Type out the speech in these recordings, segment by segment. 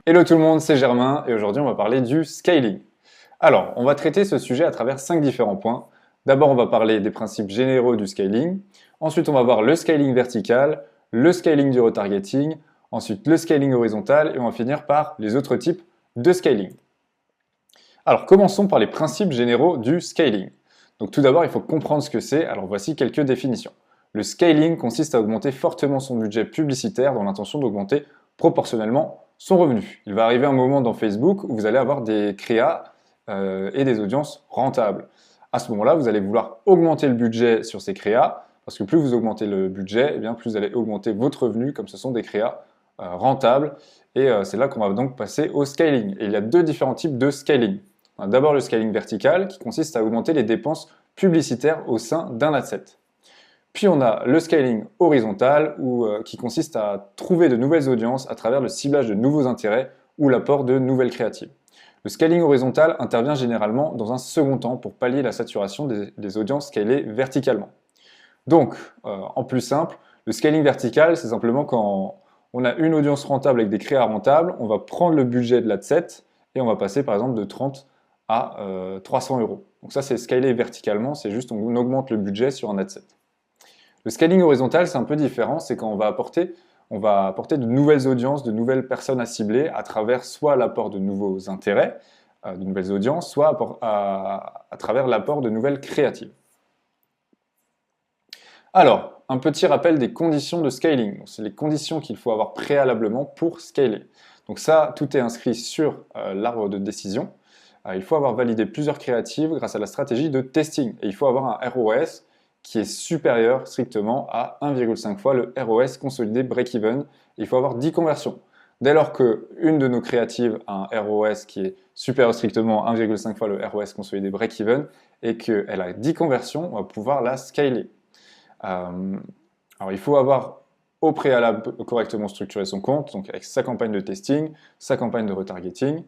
Hello tout le monde, c'est Germain et aujourd'hui on va parler du scaling. Alors, on va traiter ce sujet à travers 5 différents points. D'abord, on va parler des principes généraux du scaling. Ensuite, on va voir le scaling vertical, le scaling du retargeting, ensuite le scaling horizontal et on va finir par les autres types de scaling. Alors, commençons par les principes généraux du scaling. Donc tout d'abord, il faut comprendre ce que c'est. Alors voici quelques définitions. Le scaling consiste à augmenter fortement son budget publicitaire dans l'intention d'augmenter proportionnellement son revenu. Il va arriver un moment dans Facebook où vous allez avoir des créas et des audiences rentables. À ce moment-là, vous allez vouloir augmenter le budget sur ces créas, parce que plus vous augmentez le budget, eh bien, plus vous allez augmenter votre revenu, comme ce sont des créas rentables. Et c'est là qu'on va donc passer au scaling. Et il y a deux différents types de scaling. D'abord le scaling vertical, qui consiste à augmenter les dépenses publicitaires au sein d'un adset. Puis on a le scaling horizontal, qui consiste à trouver de nouvelles audiences à travers le ciblage de nouveaux intérêts ou l'apport de nouvelles créatives. Le scaling horizontal intervient généralement dans un second temps pour pallier la saturation des audiences scalées verticalement. Donc, en plus simple, le scaling vertical, c'est simplement quand on a une audience rentable avec des créas rentables, on va prendre le budget de l'adset et on va passer par exemple de 30 à 300 euros. Donc ça, c'est scalé verticalement, c'est juste on augmente le budget sur un adset. Le scaling horizontal, c'est un peu différent, c'est quand on va apporter de nouvelles audiences, de nouvelles personnes à cibler à travers soit l'apport de nouveaux intérêts, de nouvelles audiences, soit à travers l'apport de nouvelles créatives. Alors, un petit rappel des conditions de scaling. C'est les conditions qu'il faut avoir préalablement pour scaler. Donc ça, tout est inscrit sur l'arbre de décision. Il faut avoir validé plusieurs créatives grâce à la stratégie de testing. Et il faut avoir un ROS qui est supérieur strictement à 1,5 fois le ROS consolidé break-even. Il faut avoir 10 conversions. Dès lors qu'une de nos créatives a un ROS qui est supérieur strictement à 1,5 fois le ROS consolidé break-even et qu'elle a 10 conversions, on va pouvoir la scaler. Alors il faut avoir au préalable correctement structuré son compte, donc avec sa campagne de testing, sa campagne de retargeting,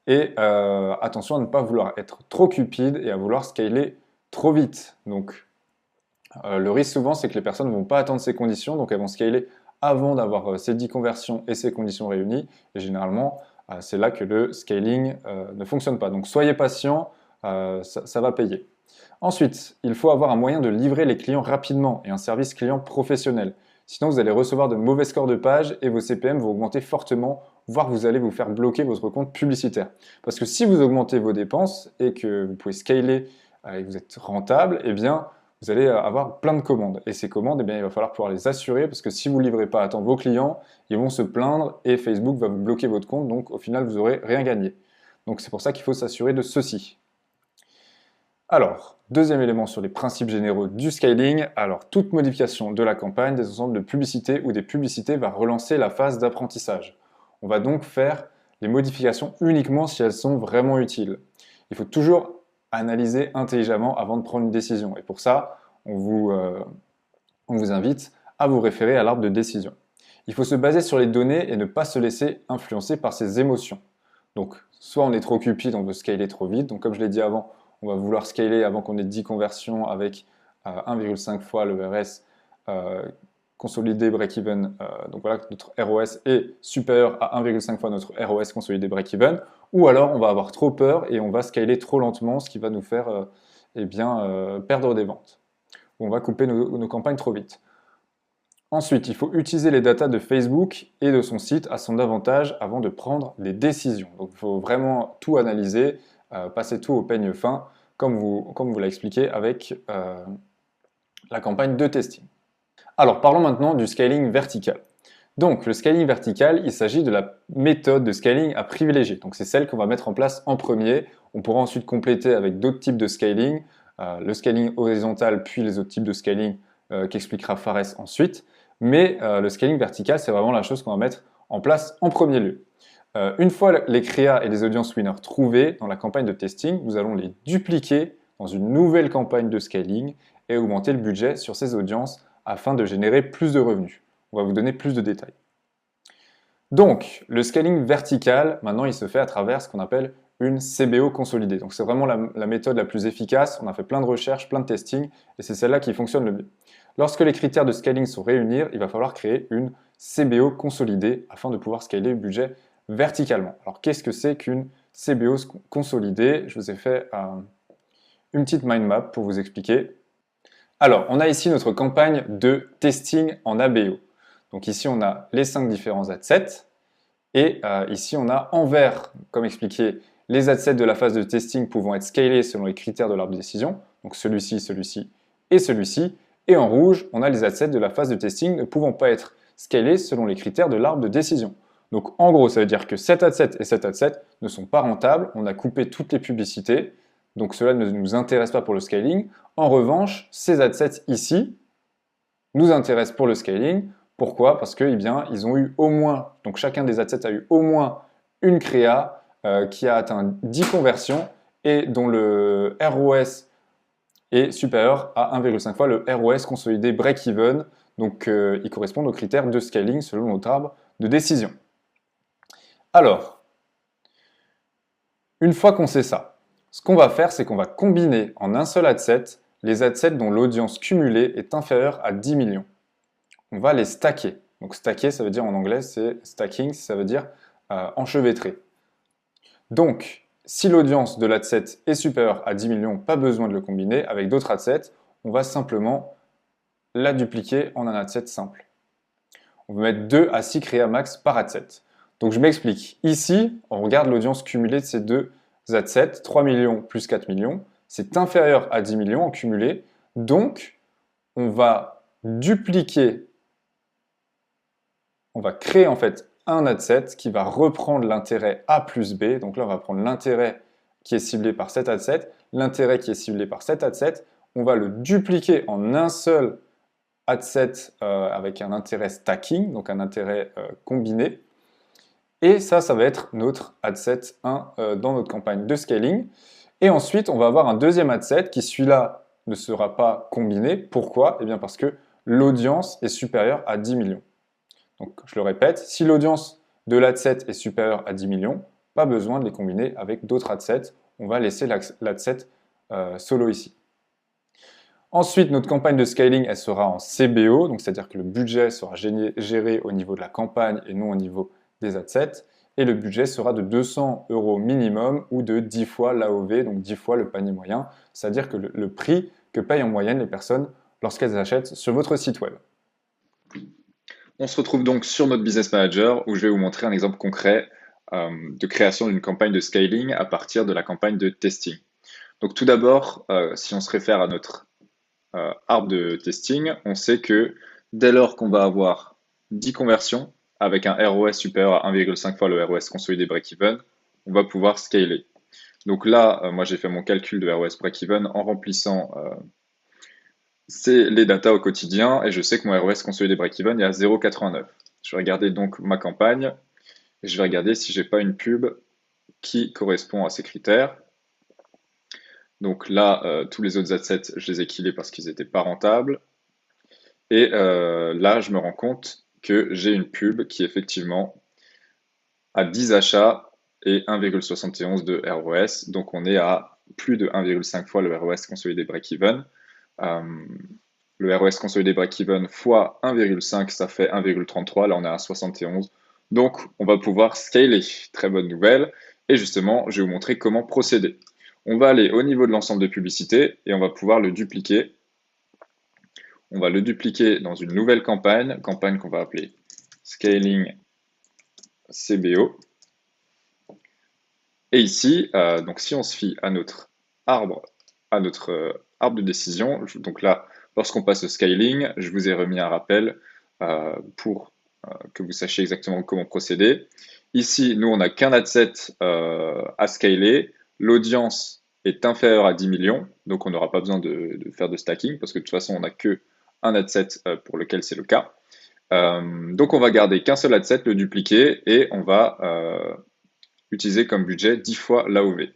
et attention à ne pas vouloir être trop cupide et à vouloir scaler trop vite. Donc le risque souvent c'est que les personnes ne vont pas attendre ces conditions, donc elles vont scaler avant d'avoir ces 10 conversions et ces conditions réunies, et généralement c'est là que le scaling ne fonctionne pas. Donc soyez patient, ça va payer. Ensuite, il faut avoir un moyen de livrer les clients rapidement et un service client professionnel. Sinon, vous allez recevoir de mauvais scores de page et vos CPM vont augmenter fortement, voire vous allez vous faire bloquer votre compte publicitaire. Parce que si vous augmentez vos dépenses et que vous pouvez scaler et que vous êtes rentable, eh bien, vous allez avoir plein de commandes. Et ces commandes, eh bien, il va falloir pouvoir les assurer parce que si vous ne livrez pas à temps vos clients, ils vont se plaindre et Facebook va vous bloquer votre compte. Donc, au final, vous n'aurez rien gagné. Donc, c'est pour ça qu'il faut s'assurer de ceci. Alors, deuxième élément sur les principes généraux du scaling. Alors, toute modification de la campagne, des ensembles de publicités ou des publicités va relancer la phase d'apprentissage. On va donc faire les modifications uniquement si elles sont vraiment utiles. Il faut toujours analyser intelligemment avant de prendre une décision. Et pour ça, on vous invite à vous référer à l'arbre de décision. Il faut se baser sur les données et ne pas se laisser influencer par ses émotions. Donc, soit on est trop cupide, on veut scaler trop vite. Donc, comme je l'ai dit avant, on va vouloir scaler avant qu'on ait 10 conversions avec 1,5 fois le RS consolidé break-even. Donc voilà, notre ROS est supérieur à 1,5 fois notre ROS consolidé break-even. Ou alors, on va avoir trop peur et on va scaler trop lentement, ce qui va nous faire perdre des ventes. On va couper nos campagnes trop vite. Ensuite, il faut utiliser les datas de Facebook et de son site à son avantage avant de prendre des décisions. Donc il faut vraiment tout analyser, passer tout au peigne fin, comme vous l'a expliqué avec la campagne de testing. Alors parlons maintenant du scaling vertical. Donc le scaling vertical, il s'agit de la méthode de scaling à privilégier. Donc c'est celle qu'on va mettre en place en premier. On pourra ensuite compléter avec d'autres types de scaling, le scaling horizontal puis les autres types de scaling qu'expliquera Fares ensuite. Mais le scaling vertical, c'est vraiment la chose qu'on va mettre en place en premier lieu. Une fois les créas et les audiences winners trouvés dans la campagne de testing, nous allons les dupliquer dans une nouvelle campagne de scaling et augmenter le budget sur ces audiences afin de générer plus de revenus. On va vous donner plus de détails. Donc, le scaling vertical, maintenant, il se fait à travers ce qu'on appelle une CBO consolidée. Donc, c'est vraiment la méthode la plus efficace. On a fait plein de recherches, plein de testing, et c'est celle-là qui fonctionne le mieux. Lorsque les critères de scaling sont réunis, il va falloir créer une CBO consolidée afin de pouvoir scaler le budget verticalement. Alors qu'est-ce que c'est qu'une CBO consolidée? Je vous ai fait une petite mind map pour vous expliquer. Alors, on a ici notre campagne de testing en ABO. Donc ici, on a les 5 différents adsets. Et ici, on a en vert, comme expliqué, les adsets de la phase de testing pouvant être scalés selon les critères de l'arbre de décision. Donc celui-ci, celui-ci et celui-ci. Et en rouge, on a les adsets de la phase de testing ne pouvant pas être scalés selon les critères de l'arbre de décision. Donc en gros, ça veut dire que cet adset et cet adset ne sont pas rentables. On a coupé toutes les publicités. Donc cela ne nous intéresse pas pour le scaling. En revanche, ces adsets ici nous intéressent pour le scaling. Pourquoi? Parce que, ils ont eu au moins, donc chacun des adsets a eu au moins une créa qui a atteint 10 conversions et dont le ROS est supérieur à 1,5 fois le ROS consolidé break-even. Donc, ils correspondent aux critères de scaling selon notre arbre de décision. Alors, une fois qu'on sait ça, ce qu'on va faire, c'est qu'on va combiner en un seul adset les adsets dont l'audience cumulée est inférieure à 10 millions. On va les stacker. Donc stacker, ça veut dire en anglais, c'est stacking, ça veut dire enchevêtrer. Donc, si l'audience de l'adset est supérieure à 10 millions, pas besoin de le combiner avec d'autres adsets, on va simplement la dupliquer en un adset simple. On va mettre 2 à 6 créas max par adset. Donc je m'explique. Ici, on regarde l'audience cumulée de ces deux adsets, 3 millions plus 4 millions. C'est inférieur à 10 millions en cumulé. Donc, on va dupliquer, on va créer en fait un adset qui va reprendre l'intérêt A plus B. Donc là, on va prendre l'intérêt qui est ciblé par cet adset, l'intérêt qui est ciblé par cet adset. On va le dupliquer en un seul adset avec un intérêt stacking, donc un intérêt combiné. Et ça va être notre adset 1 dans notre campagne de scaling. Et ensuite, on va avoir un deuxième adset qui, celui-là, ne sera pas combiné. Pourquoi? Eh bien parce que l'audience est supérieure à 10 millions. Donc, je le répète, si l'audience de l'adset est supérieure à 10 millions, pas besoin de les combiner avec d'autres adsets. On va laisser l'adset solo ici. Ensuite, notre campagne de scaling, elle sera en CBO, donc c'est-à-dire que le budget sera géré au niveau de la campagne et non au niveau des adsets. Et le budget sera de 200 € minimum ou de 10 fois l'AOV, donc 10 fois le panier moyen, c'est-à-dire que le prix que payent en moyenne les personnes lorsqu'elles achètent sur votre site web. On se retrouve donc sur notre Business Manager où je vais vous montrer un exemple concret de création d'une campagne de scaling à partir de la campagne de testing. Donc tout d'abord, si on se réfère à notre arbre de testing, on sait que dès lors qu'on va avoir 10 conversions avec un ROS supérieur à 1,5 fois le ROS consolidé break-even, on va pouvoir scaler. Donc là, moi j'ai fait mon calcul de ROS break-even en remplissant les datas au quotidien et je sais que mon ROS consolidé break-even est à 0,89. Je vais regarder donc ma campagne et je vais regarder si j'ai pas une pub qui correspond à ces critères. Donc là, tous les autres assets, je les ai killés parce qu'ils n'étaient pas rentables. Et là, je me rends compte que j'ai une pub qui effectivement a 10 achats et 1,71 de ROS. Donc on est à plus de 1,5 fois le ROS consolidé break-even. Le ROS consolidé break-even fois 1,5, ça fait 1,33. Là, on est à 71. Donc, on va pouvoir scaler. Très bonne nouvelle. Et justement, je vais vous montrer comment procéder. On va aller au niveau de l'ensemble de publicités et on va pouvoir le dupliquer. On va le dupliquer dans une nouvelle campagne qu'on va appeler Scaling CBO. Et ici, donc si on se fie à notre arbre de décision, donc là, lorsqu'on passe au scaling, je vous ai remis un rappel pour que vous sachiez exactement comment procéder. Ici, nous, on n'a qu'un adset à scaler. L'audience est inférieure à 10 millions, donc on n'aura pas besoin de faire de stacking, parce que de toute façon, on n'a qu'un adset pour lequel c'est le cas. Donc on va garder qu'un seul adset, le dupliquer, et on va utiliser comme budget 10 fois l'AOV.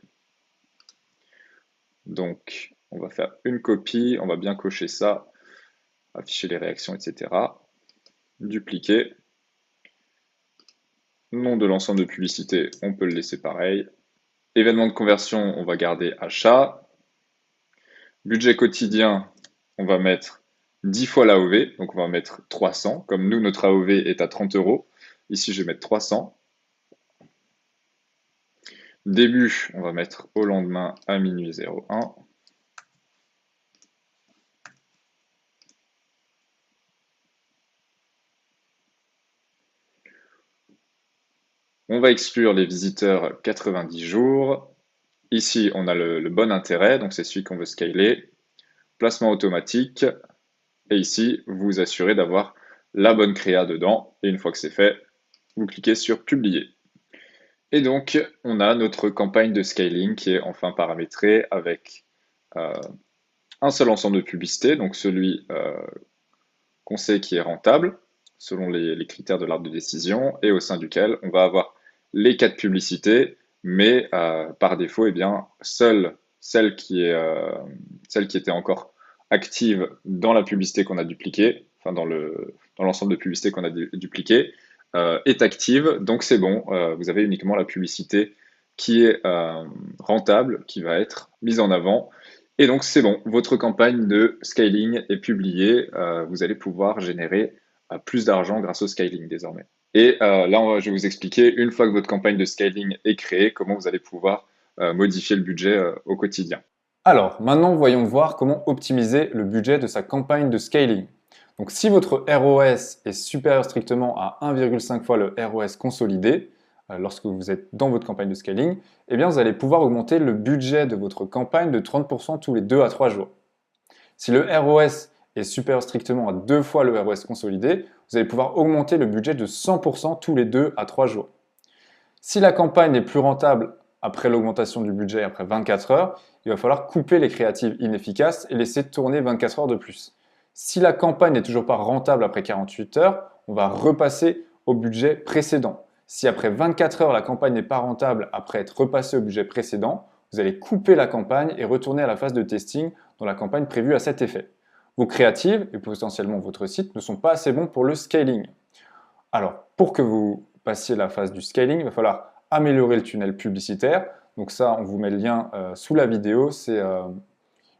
Donc, on va faire une copie, on va bien cocher ça, afficher les réactions, etc. Dupliquer. Nom de l'ensemble de publicité, on peut le laisser pareil. Événement de conversion, on va garder achat. Budget quotidien, on va mettre 10 fois l'AOV, donc on va mettre 300. Comme nous, notre AOV est à 30 €, ici je vais mettre 300. Début, on va mettre au lendemain à minuit 01. On va exclure les visiteurs 90 jours. Ici, on a le bon intérêt, donc c'est celui qu'on veut scaler. Placement automatique. Et ici, vous vous assurez d'avoir la bonne créa dedans. Et une fois que c'est fait, vous cliquez sur Publier. Et donc, on a notre campagne de scaling qui est enfin paramétrée avec un seul ensemble de publicités, donc celui qu'on sait qui est rentable, selon les critères de l'arbre de décision, et au sein duquel on va avoir les 4 publicités, mais par défaut, eh bien, seule celle qui était encore active dans la publicité qu'on a dupliquée, enfin dans l'ensemble de publicités qu'on a dupliquées, est active, donc c'est bon, vous avez uniquement la publicité qui est rentable, qui va être mise en avant. Et donc c'est bon, votre campagne de scaling est publiée, vous allez pouvoir générer plus d'argent grâce au scaling désormais. Et là, je vais vous expliquer, une fois que votre campagne de scaling est créée, comment vous allez pouvoir modifier le budget au quotidien. Alors, maintenant, voyons voir comment optimiser le budget de sa campagne de scaling. Donc, si votre ROS est supérieur strictement à 1,5 fois le ROS consolidé, lorsque vous êtes dans votre campagne de scaling, eh bien, vous allez pouvoir augmenter le budget de votre campagne de 30% tous les 2 à 3 jours. Si le ROS est supérieur strictement à 2 fois le ROS consolidé, vous allez pouvoir augmenter le budget de 100% tous les 2 à 3 jours. Si la campagne est plus rentable après l'augmentation du budget après 24 heures, il va falloir couper les créatives inefficaces et laisser tourner 24 heures de plus. Si la campagne n'est toujours pas rentable après 48 heures, on va repasser au budget précédent. Si après 24 heures la campagne n'est pas rentable après être repassée au budget précédent, vous allez couper la campagne et retourner à la phase de testing dans la campagne prévue à cet effet. Vos créatives et potentiellement votre site ne sont pas assez bons pour le scaling. Alors, pour que vous passiez la phase du scaling, il va falloir améliorer le tunnel publicitaire. Donc ça, on vous met le lien sous la vidéo. C'est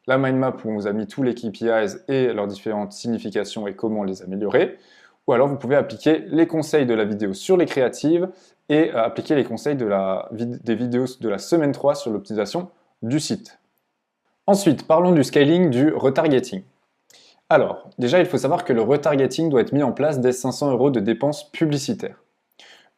la mind map où on vous a mis tous les KPIs et leurs différentes significations et comment les améliorer. Ou alors, vous pouvez appliquer les conseils de la vidéo sur les créatives et appliquer les conseils des vidéos de la semaine 3 sur l'optimisation du site. Ensuite, parlons du scaling du retargeting. Alors, déjà, il faut savoir que le retargeting doit être mis en place dès 500 € de dépenses publicitaires.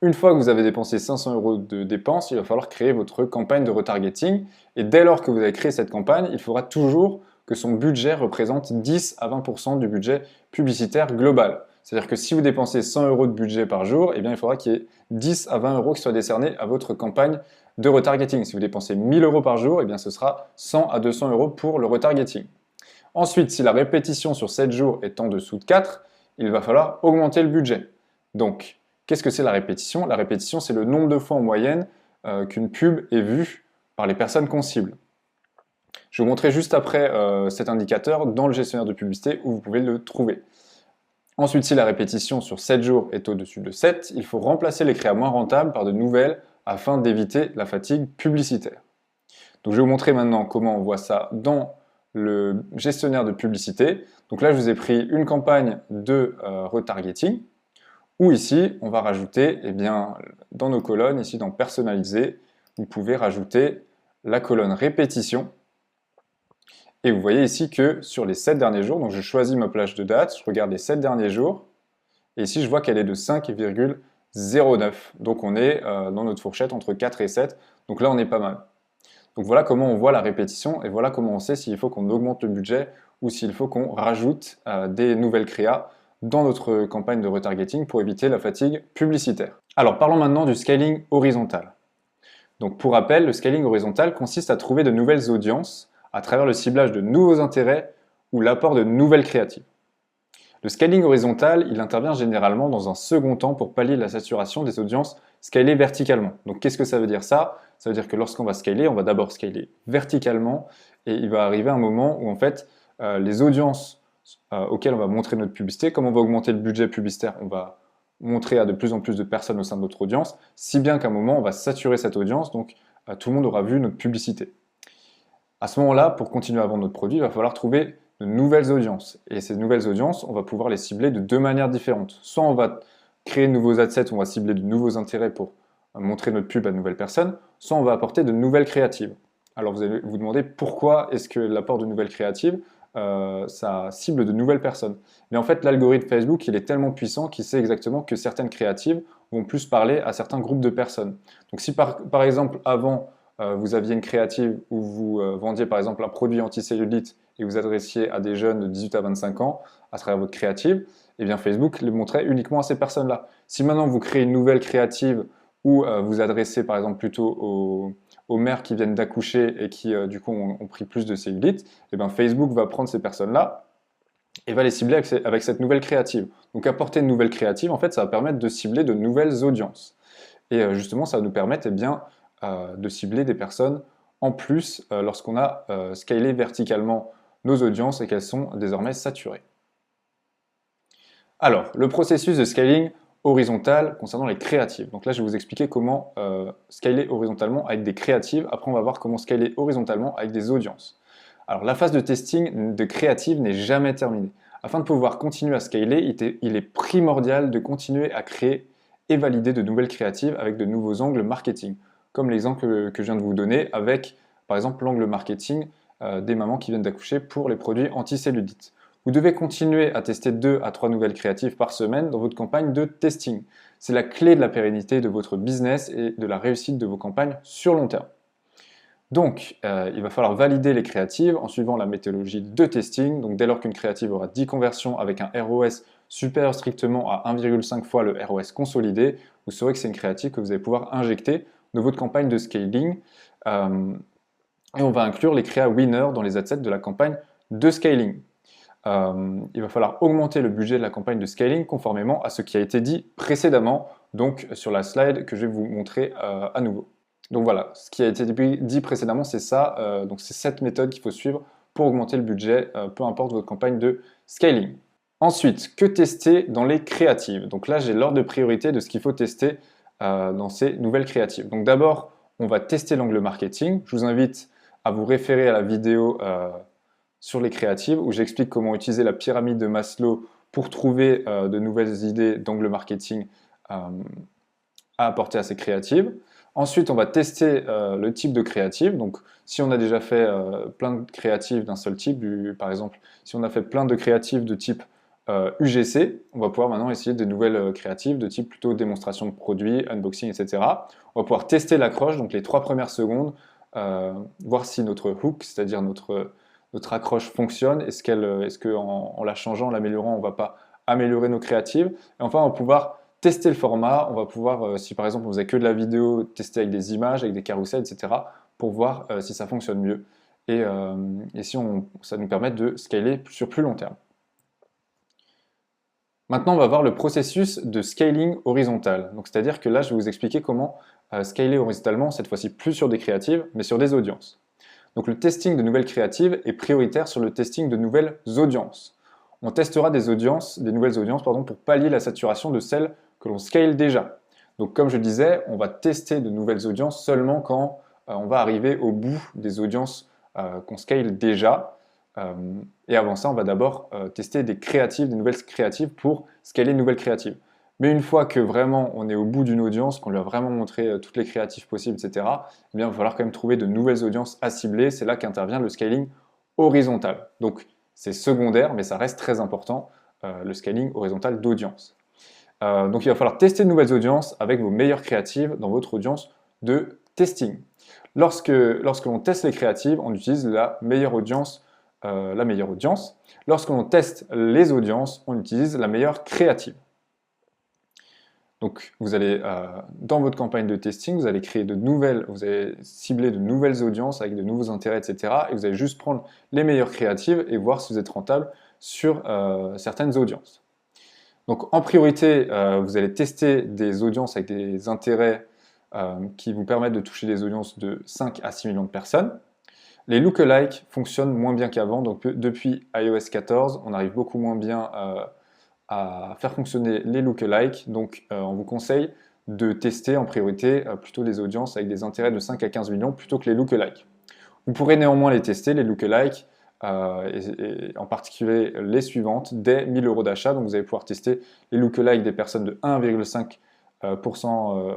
Une fois que vous avez dépensé 500 € de dépenses, il va falloir créer votre campagne de retargeting. Et dès lors que vous avez créé cette campagne, il faudra toujours que son budget représente 10 à 20% du budget publicitaire global. C'est-à-dire que si vous dépensez 100 € de budget par jour, eh bien, il faudra qu'il y ait 10 à 20 € qui soient décernés à votre campagne de retargeting. Si vous dépensez 1000 € par jour, eh bien, ce sera 100 à 200 € pour le retargeting. Ensuite, si la répétition sur 7 jours est en dessous de 4, il va falloir augmenter le budget. Donc, qu'est-ce que c'est la répétition? La répétition, c'est le nombre de fois en moyenne qu'une pub est vue par les personnes qu'on cible. Je vais vous montrer juste après cet indicateur dans le gestionnaire de publicité où vous pouvez le trouver. Ensuite, si la répétition sur 7 jours est au-dessus de 7, il faut remplacer les créas moins rentables par de nouvelles afin d'éviter la fatigue publicitaire. Donc, je vais vous montrer maintenant comment on voit ça dans le gestionnaire de publicité. Donc là, je vous ai pris une campagne de retargeting où ici, on va rajouter, eh bien, dans nos colonnes, ici dans personnaliser, vous pouvez rajouter la colonne répétition. Et vous voyez ici que sur les 7 derniers jours, donc je choisis ma plage de date, je regarde les 7 derniers jours, et ici je vois qu'elle est de 5,09. Donc on est dans notre fourchette entre 4 et 7, donc là on est pas mal. Donc voilà comment on voit la répétition et voilà comment on sait s'il faut qu'on augmente le budget ou s'il faut qu'on rajoute des nouvelles créas dans notre campagne de retargeting pour éviter la fatigue publicitaire. Alors parlons maintenant du scaling horizontal. Donc pour rappel, le scaling horizontal consiste à trouver de nouvelles audiences à travers le ciblage de nouveaux intérêts ou l'apport de nouvelles créatives. Le scaling horizontal, il intervient généralement dans un second temps pour pallier la saturation des audiences scalées verticalement. Donc qu'est-ce que ça veut dire ça? Ça veut dire que lorsqu'on va scaler, on va d'abord scaler verticalement et il va arriver un moment où en fait les audiences auxquelles on va montrer notre publicité, comme on va augmenter le budget publicitaire, on va montrer à de plus en plus de personnes au sein de notre audience, si bien qu'à un moment on va saturer cette audience, donc tout le monde aura vu notre publicité. À ce moment-là, pour continuer à vendre notre produit, il va falloir trouver de nouvelles audiences. Et ces nouvelles audiences, on va pouvoir les cibler de deux manières différentes. Soit on va créer de nouveaux adsets, on va cibler de nouveaux intérêts pour montrer notre pub à de nouvelles personnes, soit on va apporter de nouvelles créatives. Alors vous allez vous demander pourquoi est-ce que l'apport de nouvelles créatives, ça cible de nouvelles personnes. Mais en fait, l'algorithme Facebook, il est tellement puissant qu'il sait exactement que certaines créatives vont plus parler à certains groupes de personnes. Donc si par exemple, avant, vous aviez une créative où vous vendiez par exemple un produit anticellulite et vous adressiez à des jeunes de 18 à 25 ans à travers votre créative, eh bien Facebook le montrait uniquement à ces personnes-là. Si maintenant vous créez une nouvelle créative où vous adressez par exemple plutôt aux mères qui viennent d'accoucher et qui du coup ont pris plus de cellulite, eh bien Facebook va prendre ces personnes-là et va les cibler avec cette nouvelle créative. Donc apporter une nouvelle créative, en fait, ça va permettre de cibler de nouvelles audiences. Et justement, ça va nous permettre eh bien, de cibler des personnes en plus lorsqu'on a scalé verticalement nos audiences et qu'elles sont désormais saturées. Alors, le processus de scaling horizontal concernant les créatives. Donc là, je vais vous expliquer comment scaler horizontalement avec des créatives. Après, on va voir comment scaler horizontalement avec des audiences. Alors, la phase de testing de créatives n'est jamais terminée. Afin de pouvoir continuer à scaler, il est primordial de continuer à créer et valider de nouvelles créatives avec de nouveaux angles marketing, comme l'exemple que je viens de vous donner avec, par exemple, l'angle marketing des mamans qui viennent d'accoucher pour les produits anti-cellulite. Vous devez continuer à tester 2 à 3 nouvelles créatives par semaine dans votre campagne de testing. C'est la clé de la pérennité de votre business et de la réussite de vos campagnes sur long terme. Donc, il va falloir valider les créatives en suivant la méthodologie de testing. Donc, dès lors qu'une créative aura 10 conversions avec un ROS supérieur strictement à 1,5 fois le ROS consolidé, vous saurez que c'est une créative que vous allez pouvoir injecter dans votre campagne de scaling. Et on va inclure les créas winners dans les assets de la campagne de scaling. Il va falloir augmenter le budget de la campagne de scaling conformément à ce qui a été dit précédemment, donc sur la slide que je vais vous montrer à nouveau. Donc voilà, ce qui a été dit précédemment, c'est ça, donc c'est cette méthode qu'il faut suivre pour augmenter le budget, peu importe votre campagne de scaling. Ensuite, que tester dans les créatives? Donc là, j'ai l'ordre de priorité de ce qu'il faut tester dans ces nouvelles créatives. Donc d'abord, on va tester l'angle marketing. Je vous invite à vous référer à la vidéo sur les créatives où j'explique comment utiliser la pyramide de Maslow pour trouver de nouvelles idées d'angle marketing à apporter à ces créatives. Ensuite, on va tester le type de créative. Donc, si on a déjà fait plein de créatives d'un seul type, par exemple, si on a fait plein de créatives de type UGC, on va pouvoir maintenant essayer de nouvelles créatives de type plutôt démonstration de produits, unboxing, etc. On va pouvoir tester l'accroche, donc les 3 premières secondes, voir si notre hook, c'est-à-dire notre accroche fonctionne. Est-ce qu'en la changeant, en l'améliorant, on ne va pas améliorer nos créatives? Et enfin, on va pouvoir tester le format. On va pouvoir, si par exemple on faisait que de la vidéo, tester avec des images, avec des carousels, etc. pour voir si ça fonctionne mieux et si ça nous permet de scaler sur plus long terme. Maintenant, on va voir le processus de scaling horizontal. Donc, c'est-à-dire que là, je vais vous expliquer comment scaler horizontalement, cette fois-ci plus sur des créatives, mais sur des audiences. Donc le testing de nouvelles créatives est prioritaire sur le testing de nouvelles audiences. On testera des nouvelles audiences pour pallier la saturation de celles que l'on scale déjà. Donc comme je disais, on va tester de nouvelles audiences seulement quand on va arriver au bout des audiences qu'on scale déjà. Et avant ça, on va d'abord tester des nouvelles créatives pour scaler une nouvelle créative. Mais une fois que vraiment on est au bout d'une audience, qu'on lui a vraiment montré toutes les créatives possibles, etc., eh bien, il va falloir quand même trouver de nouvelles audiences à cibler. C'est là qu'intervient le scaling horizontal. Donc c'est secondaire, mais ça reste très important, le scaling horizontal d'audience. Donc il va falloir tester de nouvelles audiences avec vos meilleures créatives dans votre audience de testing. Lorsque l'on teste les créatives, on utilise la meilleure audience. Lorsque l'on teste les audiences, on utilise la meilleure créative. Donc, vous allez, dans votre campagne de testing, vous allez cibler de nouvelles audiences avec de nouveaux intérêts, etc. Et vous allez juste prendre les meilleures créatives et voir si vous êtes rentable sur certaines audiences. Donc, en priorité, vous allez tester des audiences avec des intérêts qui vous permettent de toucher des audiences de 5 à 6 millions de personnes. Les lookalikes fonctionnent moins bien qu'avant. Donc, depuis iOS 14, on arrive beaucoup moins bien à faire fonctionner les lookalikes. Donc, on vous conseille de tester en priorité plutôt des audiences avec des intérêts de 5 à 15 millions plutôt que les lookalikes. Vous pourrez néanmoins les tester, les lookalikes, et en particulier les suivantes, dès 1000 € d'achat. Donc, vous allez pouvoir tester les lookalikes des personnes de 1,5%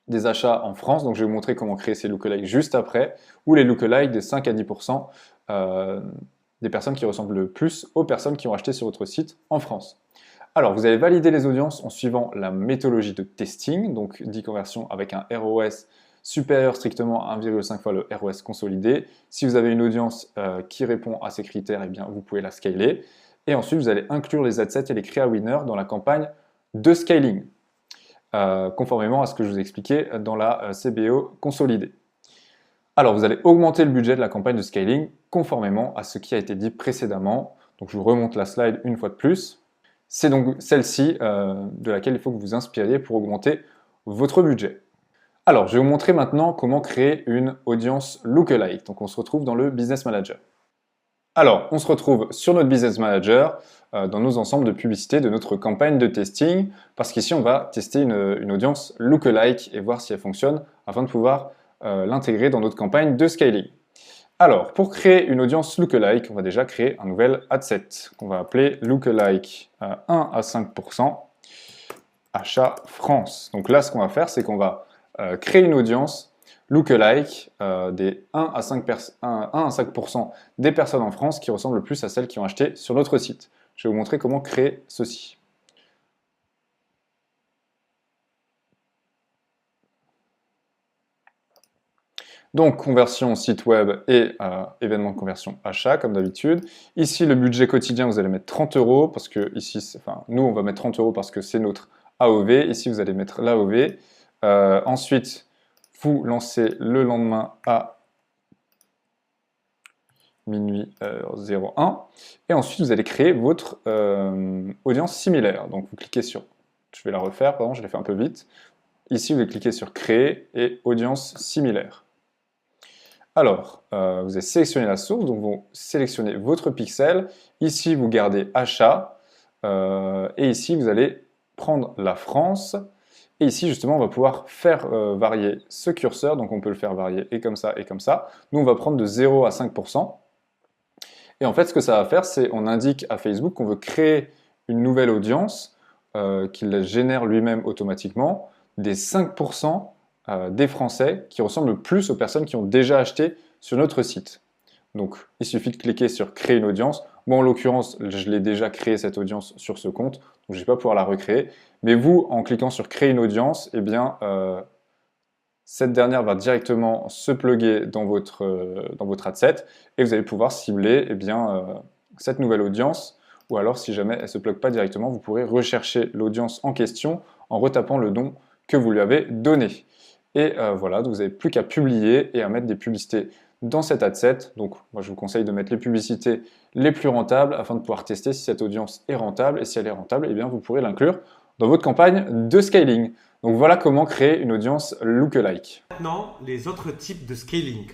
des achats en France. Donc je vais vous montrer comment créer ces lookalikes juste après, ou les lookalikes des 5 à 10% des personnes qui ressemblent le plus aux personnes qui ont acheté sur votre site en France. Alors, vous allez valider les audiences en suivant la méthodologie de testing, donc 10 conversions avec un ROS supérieur strictement à 1,5 fois le ROS consolidé. Si vous avez une audience qui répond à ces critères, eh bien, vous pouvez la scaler. Et ensuite, vous allez inclure les ad sets et les créa winners dans la campagne de scaling, conformément à ce que je vous expliquais dans la CBO consolidée. Alors, vous allez augmenter le budget de la campagne de scaling conformément à ce qui a été dit précédemment. Donc, je vous remonte la slide une fois de plus. C'est donc celle-ci de laquelle il faut que vous vous inspiriez pour augmenter votre budget. Alors, je vais vous montrer maintenant comment créer une audience lookalike. Donc, on se retrouve dans le Business Manager. Alors, on se retrouve sur notre Business Manager, dans nos ensembles de publicité de notre campagne de testing, parce qu'ici, on va tester une audience lookalike et voir si elle fonctionne afin de pouvoir l'intégrer dans notre campagne de scaling. Alors, pour créer une audience lookalike, on va déjà créer un nouvel ad set qu'on va appeler lookalike 1 à 5% achat France. Donc là, ce qu'on va faire, c'est qu'on va créer une audience lookalike des 1 à 5% des personnes en France qui ressemblent le plus à celles qui ont acheté sur notre site. Je vais vous montrer comment créer ceci. Donc, conversion site web et événement de conversion achat, comme d'habitude. Ici, le budget quotidien, vous allez mettre 30 euros, parce que ici, nous, on va mettre 30 euros parce que c'est notre AOV. Ici, vous allez mettre l'AOV. Ensuite, vous lancez le lendemain à minuit 01. Et ensuite, vous allez créer votre audience similaire. Donc, vous cliquez sur... Je vais la refaire, pardon, je l'ai fait un peu vite. Ici, vous allez cliquer sur Créer et Audience similaire. Alors, vous allez sélectionner la source, donc vous sélectionnez votre pixel. Ici, vous gardez achat. Et ici, vous allez prendre la France. Et ici, justement, on va pouvoir faire varier ce curseur. Donc, on peut le faire varier et comme ça et comme ça. Nous, on va prendre de 0 à 5%. Et en fait, ce que ça va faire, c'est on indique à Facebook qu'on veut créer une nouvelle audience qu'il génère lui-même automatiquement des 5% des Français qui ressemblent le plus aux personnes qui ont déjà acheté sur notre site. Donc, il suffit de cliquer sur Créer une audience. Moi, en l'occurrence, je l'ai déjà créé cette audience sur ce compte, donc je ne vais pas pouvoir la recréer. Mais vous, en cliquant sur Créer une audience, eh bien, cette dernière va directement se plugger dans votre ad set et vous allez pouvoir cibler eh bien, cette nouvelle audience. Ou alors, si jamais elle ne se plug pas directement, vous pourrez rechercher l'audience en question en retapant le nom que vous lui avez donné. Et voilà, donc vous n'avez plus qu'à publier et à mettre des publicités dans cet ad set. Donc, moi, je vous conseille de mettre les publicités les plus rentables afin de pouvoir tester si cette audience est rentable. Et si elle est rentable, eh bien, vous pourrez l'inclure dans votre campagne de scaling. Donc, voilà comment créer une audience lookalike. Maintenant, les autres types de scaling.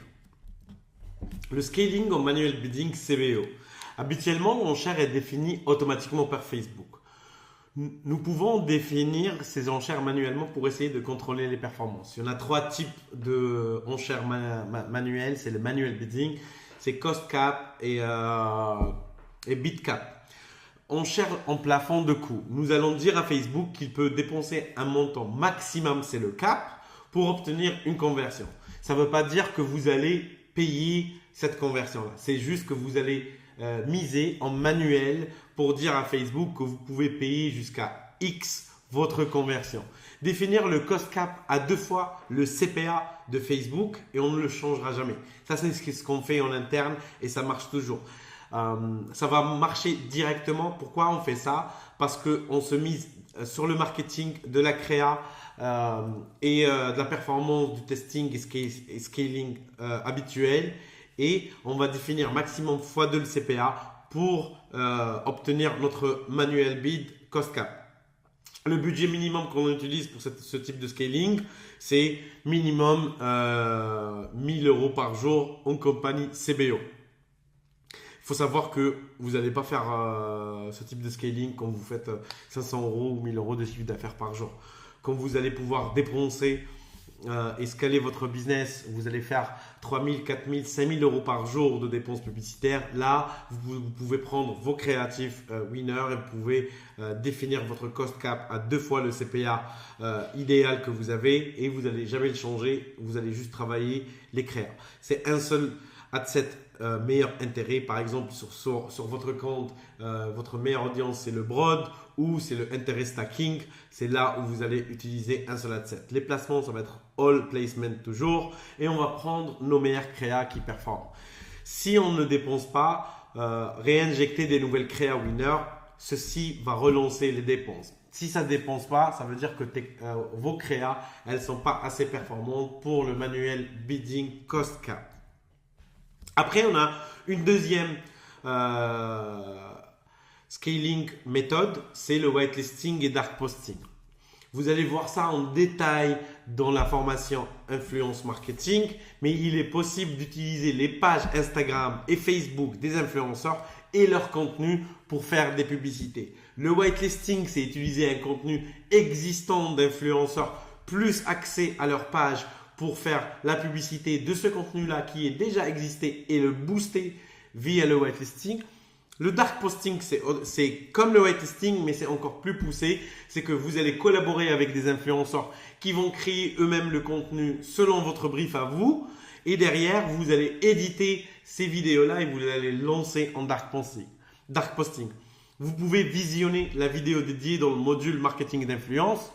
Le scaling en manual bidding CBO. Habituellement, l'enchère est définie automatiquement par Facebook. Nous pouvons définir ces enchères manuellement pour essayer de contrôler les performances. Il y en a trois types de enchères manuelles. C'est le manual bidding, c'est cost cap et bid cap. Enchère en plafond de coût. Nous allons dire à Facebook qu'il peut dépenser un montant maximum, c'est le cap, pour obtenir une conversion. Ça ne veut pas dire que vous allez payer cette conversion-là. C'est juste que vous allez miser en manuel pour dire à Facebook que vous pouvez payer jusqu'à X votre conversion. Définir le cost cap à 2 fois le CPA de Facebook et on ne le changera jamais. Ça, c'est ce qu'on fait en interne et ça marche toujours. Ça va marcher directement. Pourquoi on fait ça? Parce qu'on se mise sur le marketing, de la créa et de la performance du testing et scaling habituel. Et on va définir maximum x2 le CPA pour obtenir notre manual bid cost cap. Le budget minimum qu'on utilise pour ce type de scaling, c'est minimum 1000 euros par jour en compagnie CBO. Il faut savoir que vous n'allez pas faire ce type de scaling quand vous faites 500 euros ou 1000 euros de chiffre d'affaires par jour. Quand vous allez pouvoir dépenser et scaler votre business, vous allez faire 3 000, 4 000, 5 000 euros par jour de dépenses publicitaires. Là, vous pouvez prendre vos créatifs winners et vous pouvez définir votre cost cap à 2 fois le CPA idéal que vous avez et vous n'allez jamais le changer. Vous allez juste travailler les créas. C'est un seul adset meilleur intérêt. Par exemple, sur votre compte, votre meilleure audience, c'est le broad ou c'est le intérêt stacking. C'est là où vous allez utiliser un seul adset. Les placements, ça va être all placement toujours. Et on va prendre nos meilleurs créas qui performent. Si on ne dépense pas, réinjecter des nouvelles créas winners, ceci va relancer les dépenses. Si ça ne dépense pas, ça veut dire que vos créas, elles ne sont pas assez performantes pour le manuel bidding cost cap. Après, on a une deuxième scaling méthode, c'est le whitelisting et dark posting. Vous allez voir ça en détail dans la formation Influence Marketing, mais il est possible d'utiliser les pages Instagram et Facebook des influenceurs et leur contenu pour faire des publicités. Le whitelisting, c'est utiliser un contenu existant d'influenceurs plus accès à leur page pour faire la publicité de ce contenu-là qui est déjà existé et le booster via le whitelisting. Le dark posting, c'est comme le whitelisting, mais c'est encore plus poussé. C'est que vous allez collaborer avec des influenceurs qui vont créer eux-mêmes le contenu selon votre brief à vous. Et derrière, vous allez éditer ces vidéos-là et vous allez lancer en dark posting. Vous pouvez visionner la vidéo dédiée dans le module marketing d'influence.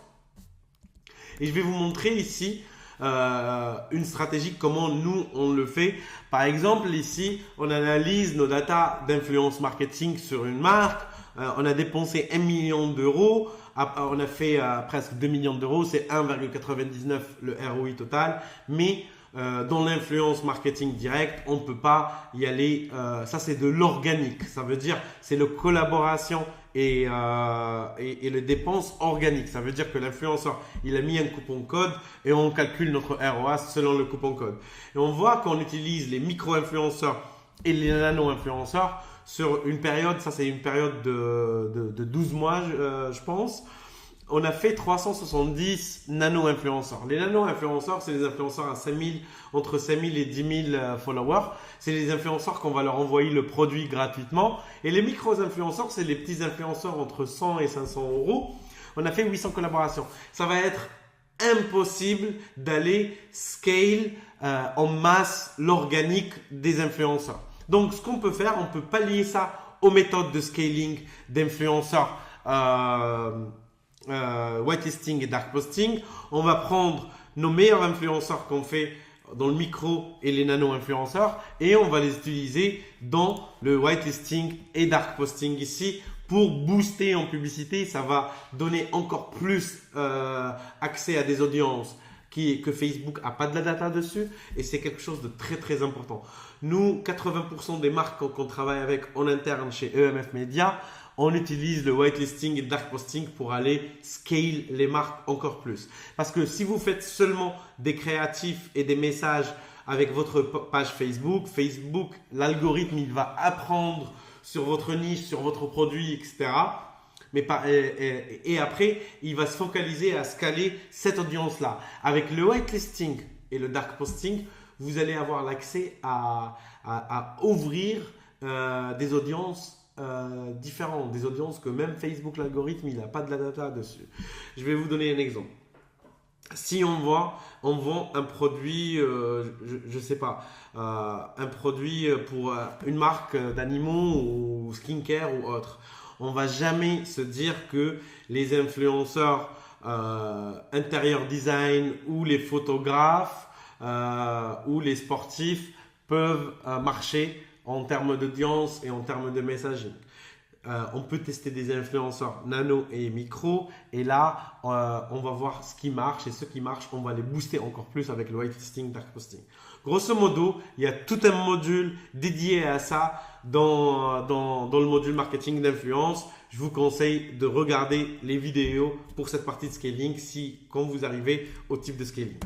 Et je vais vous montrer ici une stratégie, comment nous on le fait. Par exemple, ici, on analyse nos datas d'influence marketing sur une marque. On a dépensé 1 million d'euros. On a fait presque 2 millions d'euros. C'est 1,99 le ROI total. Mais dans l'influence marketing direct, on ne peut pas y aller. Ça, c'est de l'organique. Ça veut dire c'est la collaboration et les dépenses organiques. Ça veut dire que l'influenceur, il a mis un coupon code et on calcule notre ROAS selon le coupon code. Et on voit qu'on utilise les micro-influenceurs et les nano-influenceurs sur une période. Ça, c'est une période de 12 mois, je pense. On a fait 370 nano-influenceurs. Les nano-influenceurs, c'est les influenceurs entre 5 000 et 10 000 followers. C'est les influenceurs qu'on va leur envoyer le produit gratuitement. Et les micro-influenceurs, c'est les petits influenceurs entre 100 et 500 euros. On a fait 800 collaborations. Ça va être impossible d'aller scale en masse l'organique des influenceurs. Donc, ce qu'on peut faire, on peut pallier ça aux méthodes de scaling d'influenceurs whitelisting et dark posting. On va prendre nos meilleurs influenceurs qu'on fait dans le micro et les nano-influenceurs et on va les utiliser dans le whitelisting et dark posting ici pour booster en publicité. Ça va donner encore plus accès à des audiences que Facebook n'a pas de la data dessus et c'est quelque chose de très très important. Nous, 80% des marques qu'on travaille avec en interne chez EMF Media, on utilise le whitelisting et le dark posting pour aller scale les marques encore plus. Parce que si vous faites seulement des créatifs et des messages avec votre page Facebook, l'algorithme, il va apprendre sur votre niche, sur votre produit, etc. Et après, il va se focaliser à scaler cette audience-là. Avec le whitelisting et le dark posting, vous allez avoir l'accès à ouvrir des audiences différentes, des audiences que même Facebook, l'algorithme, il n'a pas de la data dessus. Je vais vous donner un exemple. Si on vend un produit, je sais pas, un produit pour une marque d'animaux ou skincare ou autre, on va jamais se dire que les influenceurs intérieur design ou les photographes ou les sportifs peuvent marcher en termes d'audience et en termes de messaging. On peut tester des influenceurs nano et micro et là, on va voir ce qui marche et ce qui marche, on va les booster encore plus avec le whitelisting, dark posting. Grosso modo, il y a tout un module dédié à ça dans le module marketing d'influence. Je vous conseille de regarder les vidéos pour cette partie de scaling quand vous arrivez au type de scaling.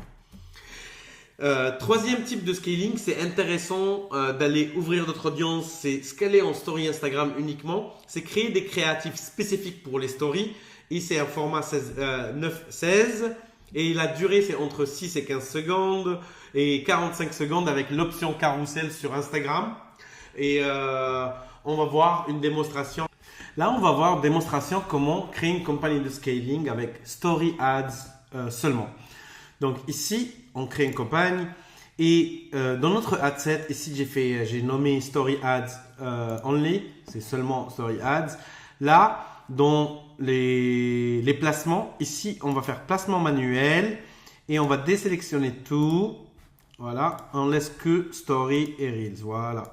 Troisième type de scaling, c'est intéressant d'aller ouvrir notre audience, c'est scaler en story Instagram uniquement, c'est créer des créatifs spécifiques pour les stories et c'est un format 9-16 Et la durée, c'est entre 6 et 15 secondes et 45 secondes avec l'option carousel sur Instagram. Et on va voir une démonstration. Là, on va voir une démonstration comment créer une campagne de scaling avec Story Ads seulement. Donc ici, on crée une campagne et dans notre ad set, ici j'ai nommé Story Ads Only, c'est seulement Story Ads. Là, dans les placements, ici, on va faire placement manuel et on va désélectionner tout. Voilà, on laisse que Story et Reels. Voilà.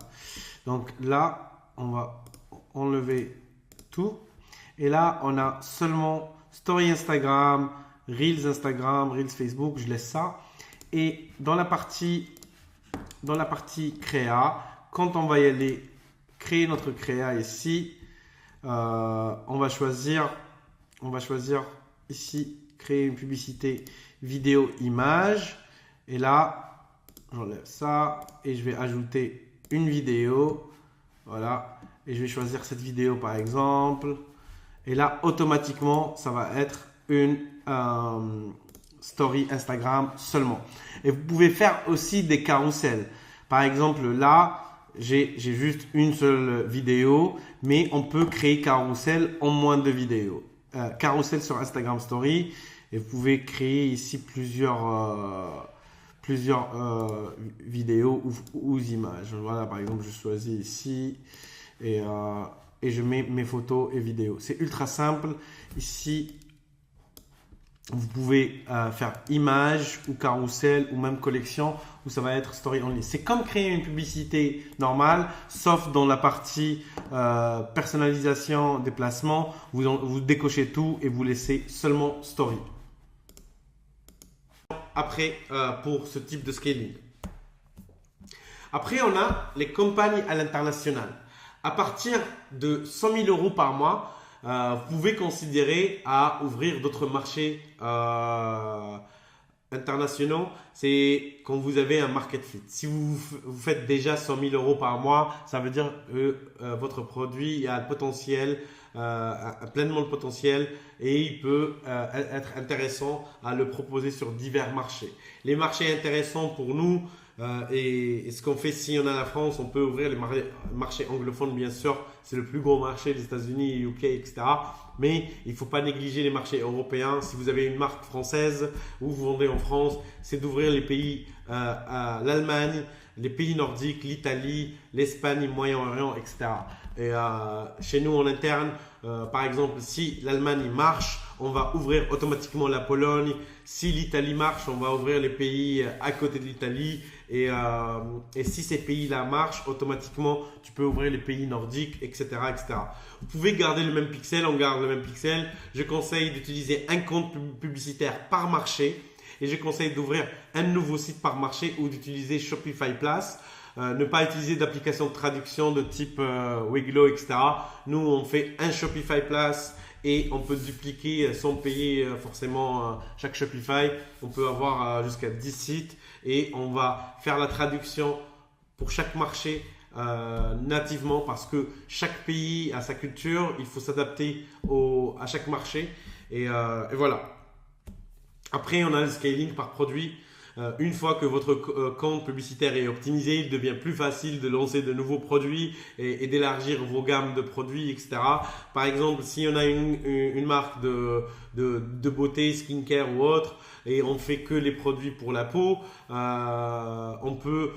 Donc là, on va enlever tout. Et là, on a seulement Story Instagram, Reels Facebook. Je laisse ça. Et dans la partie créa, quand on va y aller créer notre créa ici, on va choisir ici créer une publicité vidéo image et là j'enlève ça et je vais ajouter une vidéo, voilà, et je vais choisir cette vidéo par exemple et là automatiquement ça va être une story Instagram seulement. Et vous pouvez faire aussi des carousels, par exemple là j'ai juste une seule vidéo, mais on peut créer carousel en moins de vidéos. Carousel sur Instagram Story, et vous pouvez créer ici plusieurs vidéos ou images. Voilà, par exemple, je choisis ici et je mets mes photos et vidéos. C'est ultra simple. Ici, vous pouvez faire image ou carousel ou même collection où ça va être story only. C'est comme créer une publicité normale, sauf dans la partie personnalisation des placements. Vous décochez tout et vous laissez seulement story. Après, pour ce type de scaling. Après, on a les campagnes à l'international. À partir de 100 000 € par mois, vous pouvez considérer à ouvrir d'autres marchés internationaux. C'est quand vous avez un market fit. Si vous faites déjà 100 000 € par mois, ça veut dire que votre produit a le potentiel, pleinement le potentiel et il peut être intéressant à le proposer sur divers marchés. Les marchés intéressants pour nous, et ce qu'on fait si on a la France, on peut ouvrir les marchés anglophones bien sûr, c'est le plus gros marché, les États-Unis, UK, etc. Mais il ne faut pas négliger les marchés européens. Si vous avez une marque française ou vous vendez en France, c'est d'ouvrir les pays, l'Allemagne, les pays nordiques, l'Italie, l'Espagne, le Moyen-Orient, etc. Et chez nous en interne, par exemple, si l'Allemagne marche, on va ouvrir automatiquement la Pologne. Si l'Italie marche, on va ouvrir les pays à côté de l'Italie. Et si ces pays-là marchent, automatiquement, tu peux ouvrir les pays nordiques, etc., etc. Vous pouvez garder le même pixel, on garde le même pixel. Je conseille d'utiliser un compte publicitaire par marché. Et je conseille d'ouvrir un nouveau site par marché ou d'utiliser Shopify Plus. Ne pas utiliser d'application de traduction de type Wiglo, etc. Nous, on fait un Shopify Plus et on peut dupliquer sans payer forcément chaque Shopify. On peut avoir jusqu'à 10 sites et on va faire la traduction pour chaque marché nativement parce que chaque pays a sa culture. Il faut s'adapter à chaque marché et voilà. Après, on a le scaling par produit. Une fois que votre compte publicitaire est optimisé, il devient plus facile de lancer de nouveaux produits et d'élargir vos gammes de produits, etc. Par exemple, si on a une marque de beauté, skincare ou autre, et on fait que les produits pour la peau, on peut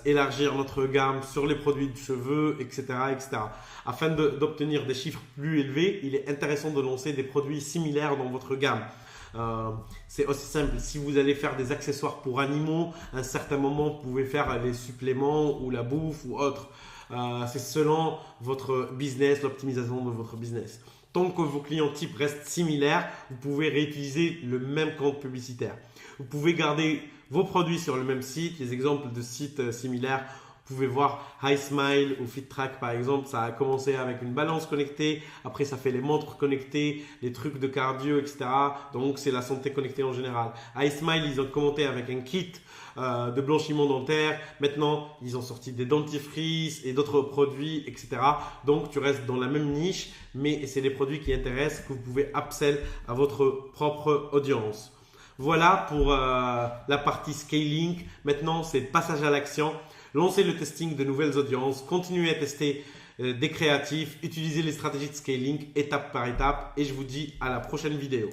élargir notre gamme sur les produits de cheveux, etc., etc. Afin d'obtenir des chiffres plus élevés, il est intéressant de lancer des produits similaires dans votre gamme. C'est aussi simple, si vous allez faire des accessoires pour animaux, à un certain moment vous pouvez faire les suppléments ou la bouffe ou autre. C'est selon votre business, l'optimisation de votre business. Tant que vos clients types restent similaires, vous pouvez réutiliser le même compte publicitaire. Vous pouvez garder vos produits sur le même site. Les exemples de sites similaires, vous pouvez voir HiSmile ou FitTrack par exemple, ça a commencé avec une balance connectée, après ça fait les montres connectées, les trucs de cardio, etc. Donc c'est la santé connectée en général. HiSmile, ils ont commencé avec un kit de blanchiment dentaire. Maintenant, ils ont sorti des dentifrices et d'autres produits, etc. Donc tu restes dans la même niche, mais c'est les produits qui intéressent que vous pouvez upsell à votre propre audience. Voilà pour la partie scaling. Maintenant, c'est passage à l'action. Lancez le testing de nouvelles audiences. Continuez à tester des créatifs. Utilisez les stratégies de scaling étape par étape. Et je vous dis à la prochaine vidéo.